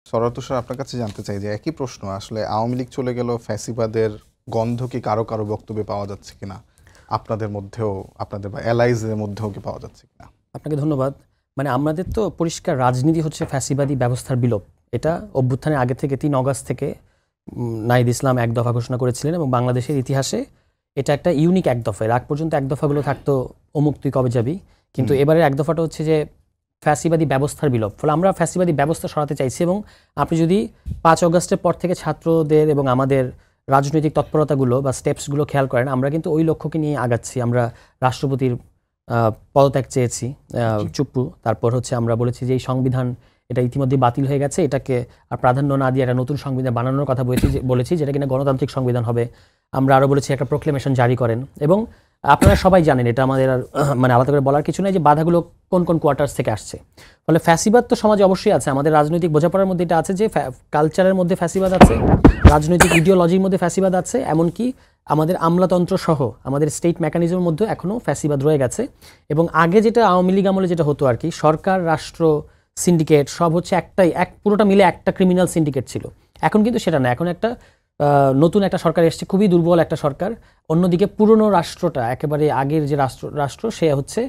সরাত sir, আপনার কাছে জানতে চাই যে একই প্রশ্ন আসলে আওয়ামী লীগ চলে গেল, ফ্যাসিবাদের গন্ধ কি কারো কারো বক্তব্যে পাওয়া যাচ্ছে কিনা আপনাদের মধ্যেও, আপনাদের বা অ্যালাইজদের মধ্যেও কি পাওয়া যাচ্ছে কিনা? আপনাকে ধন্যবাদ। মানে আমাদের তো পরিষ্কার রাজনীতি হচ্ছে ফ্যাসিবাদী ব্যবস্থার বিলোপ। এটা অভ্যুত্থানের আগে থেকে ৩ অগাস্ট থেকে নাহিদ ইসলাম এক দফা ঘোষণা করেছিলেন এবং বাংলাদেশের ইতিহাসে এটা একটা ইউনিক এক দফা। এর আগ পর্যন্ত এক দফাগুলো থাকতো অমুক তুই কবে যাবি, কিন্তু এবারের এক দফাটা হচ্ছে যে ফ্যাসিবাদী ব্যবস্থার বিলোপ। ফলে আমরা ফ্যাসিবাদী ব্যবস্থা সরাতে চাইছি এবং আপনি যদি ৫ অগাস্টের পর থেকে ছাত্রদের এবং আমাদের রাজনৈতিক তৎপরতাগুলো বা স্টেপসগুলো খেয়াল করেন, আমরা কিন্তু ওই লক্ষ্যকে নিয়ে আগাচ্ছি। আমরা রাষ্ট্রপতির পদত্যাগ চেয়েছি চুপ্পু, তারপর হচ্ছে আমরা বলেছি যে এই সংবিধান এটা ইতিমধ্যে বাতিল হয়ে গেছে, এটাকে আর প্রাধান্য না দিয়ে একটা নতুন সংবিধান বানানোর কথা বলেছি যেটা কিনা গণতান্ত্রিক সংবিধান হবে। আমরা আরও বলেছি একটা প্রোক্লেমেশন জারি করেন এবং আপনারা সবাই জানেন, এটা আমাদের আর মানে আলাদা করে বলার কিছু নাই যে বাধাগুলো কোন কোন কোয়ার্টার্স থেকে আসছে। ফলে ফ্যাসিবাদ তো সমাজে অবশ্যই আছে, আমাদের রাজনৈতিক বোঝাপড়ার মধ্যে এটা আছে যে কালচারের মধ্যে ফ্যাসিবাদ আছে, রাজনৈতিক ইডিওলজির মধ্যে ফ্যাসিবাদ আছে, এমনকি আমাদের আমলাতন্ত্র সহ আমাদের স্টেট মেকানিজমের মধ্যে এখনও ফ্যাসিবাদ রয়ে গেছে। এবং আগে যেটা আওয়ামী লীগ আমলে যেটা হতো আর কি, সরকার রাষ্ট্র সিন্ডিকেট সব হচ্ছে পুরোটা মিলে একটা ক্রিমিনাল সিন্ডিকেট ছিল। এখন কিন্তু সেটা না, এখন একটা নতুন একটা সরকার এসছে, খুবই দুর্বল একটা সরকার। অন্যদিকে পুরনো রাষ্ট্রটা একেবারে আগের যে রাষ্ট্র সে হচ্ছে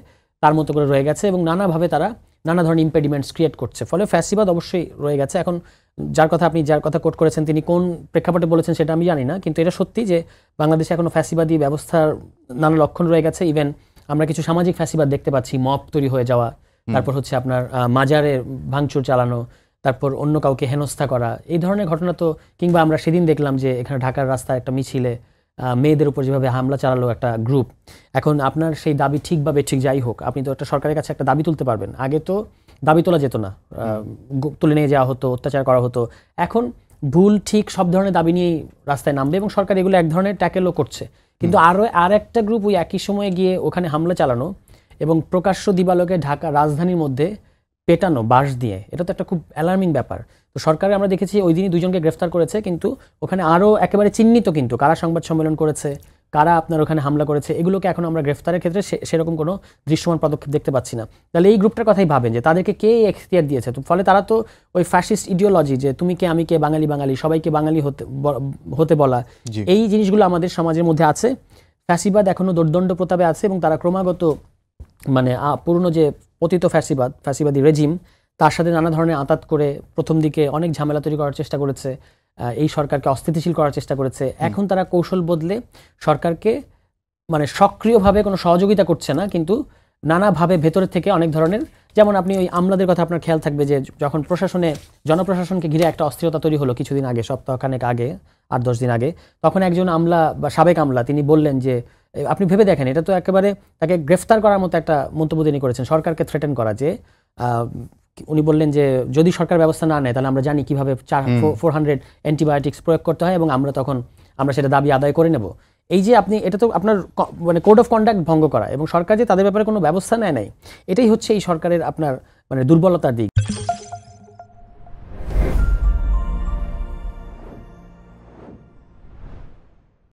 তার মতো করে রয়ে গেছে এবং নানাভাবে তারা নানা ধরনের ইম্পেডিমেন্টস ক্রিয়েট করছে। ফলে ফ্যাসিবাদ অবশ্যই রয়ে গেছে। এখন যার কথা কোট করেছেন তিনি কোন প্রেক্ষাপটে বলেছেন সেটা আমি জানি না, কিন্তু এটা সত্যি যে বাংলাদেশে এখনো ফ্যাসিবাদী ব্যবস্থার নানা লক্ষণ রয়ে গেছে। ইভেন আমরা কিছু সামাজিক ফ্যাসিবাদ দেখতে পাচ্ছি, মব তৈরি হয়ে যাওয়া, তারপর হচ্ছে আপনার মাজারে ভাঙচুর চালানো, তারপর অন্য কাউকে হেনস্থা করা, এই ধরনের ঘটনা তো। কিংবা আমরা সেদিন দেখলাম যে এখানে ঢাকার রাস্তায় একটা মিছিলে মেয়েদের উপর যেভাবে হামলা চালালো একটা গ্রুপ। এখন আপনার সেই দাবি ঠিক বা বেঠিক যাই হোক, আপনি তো একটা সরকারের কাছে একটা দাবি তুলতে পারবেন। আগে তো দাবি তোলা যেত না, তুলে নিয়ে যাওয়া হতো, অত্যাচার করা হতো। এখন ভুল ঠিক সব ধরনের দাবি নিয়েই রাস্তায় নামবে এবং সরকার এগুলো এক ধরনের ট্যাকেলও করছে। কিন্তু আর একটা গ্রুপ ওই একই সময়ে গিয়ে ওখানে হামলা চালানো এবং প্রকাশ্য দিবালোকে ঢাকা রাজধানীর মধ্যে পেটানো বাঁশ দিয়ে, এটা তো একটা খুব অ্যালার্মিং ব্যাপার। তো সরকারে আমরা দেখেছি ওই দিনই 2 জনকে গ্রেফতার করেছে, কিন্তু ওখানে আরও একেবারে চিহ্নিত কিন্তু কারা সংবাদ সম্মেলন করেছে, কারা আপনার ওখানে হামলা করেছে, এগুলোকে এখন আমরা গ্রেফতারের ক্ষেত্রে সেরকম কোনো দৃশ্যমান পদক্ষেপ দেখতে পাচ্ছি না। তাহলে এই গ্রুপটার কথাই ভাবেন যে তাদেরকে কে এখতিয়ার দিয়েছে। তো ফলে তারা তো ওই ফ্যাসিস্ট ইডিওলজি যে তুমি কে আমি কে, বাঙালি বাঙালি, সবাইকে বাঙালি হতে বলা, এই জিনিসগুলো আমাদের সমাজের মধ্যে আছে। ফ্যাসিবাদ এখনও দোর্দণ্ড প্রতাপে আছে এবং তারা ক্রমাগত মানে পুরনো যে পতিত ফ্যাসিবাদী রেজিম তার সাথে নানা ধরনের আঁতাত করে প্রথম দিকে অনেক ঝামেলা তৈরি করার চেষ্টা করেছে, এই সরকারকে অস্থিতিশীল করার চেষ্টা করেছে। এখন তারা কৌশল বদলে সরকারকে মানে সক্রিয়ভাবে কোনো সহযোগিতা করছে না, কিন্তু নানাভাবে ভেতরের থেকে অনেক ধরনের, যেমন আপনি ওই আমলাদের কথা আপনার খেয়াল থাকবে যে যখন জনপ্রশাসনকে ঘিরে একটা অস্থিরতা তৈরি হলো কিছুদিন আগে, সপ্তাহখানেক আগে, 8-10 দিন আগে, তখন একজন আমলা বা সাবেক আমলা তিনি বললেন যে আপনি ভেবে দেখেন, এটা তো একেবারে তাকে গ্রেফতার করার মতো একটা মন্তব্য তিনি করেছেন, সরকারকে থ্রেটেন করা। যে উনি বললেন যে যদি সরকার ব্যবস্থা না নেয় তাহলে আমরা জানি কীভাবে 400 অ্যান্টিবায়োটিক্স প্রয়োগ করতে হয় এবং আমরা সেটা দাবি আদায় করে নেব। এই যে আপনি, এটা তো আপনার মানে কোড অফ কন্ডাক্ট ভঙ্গ করা এবং সরকার যে তাদের ব্যাপারে কোনো ব্যবস্থা নেয় নাই, এটাই হচ্ছে এই সরকারের আপনার মানে দুর্বলতার দিক।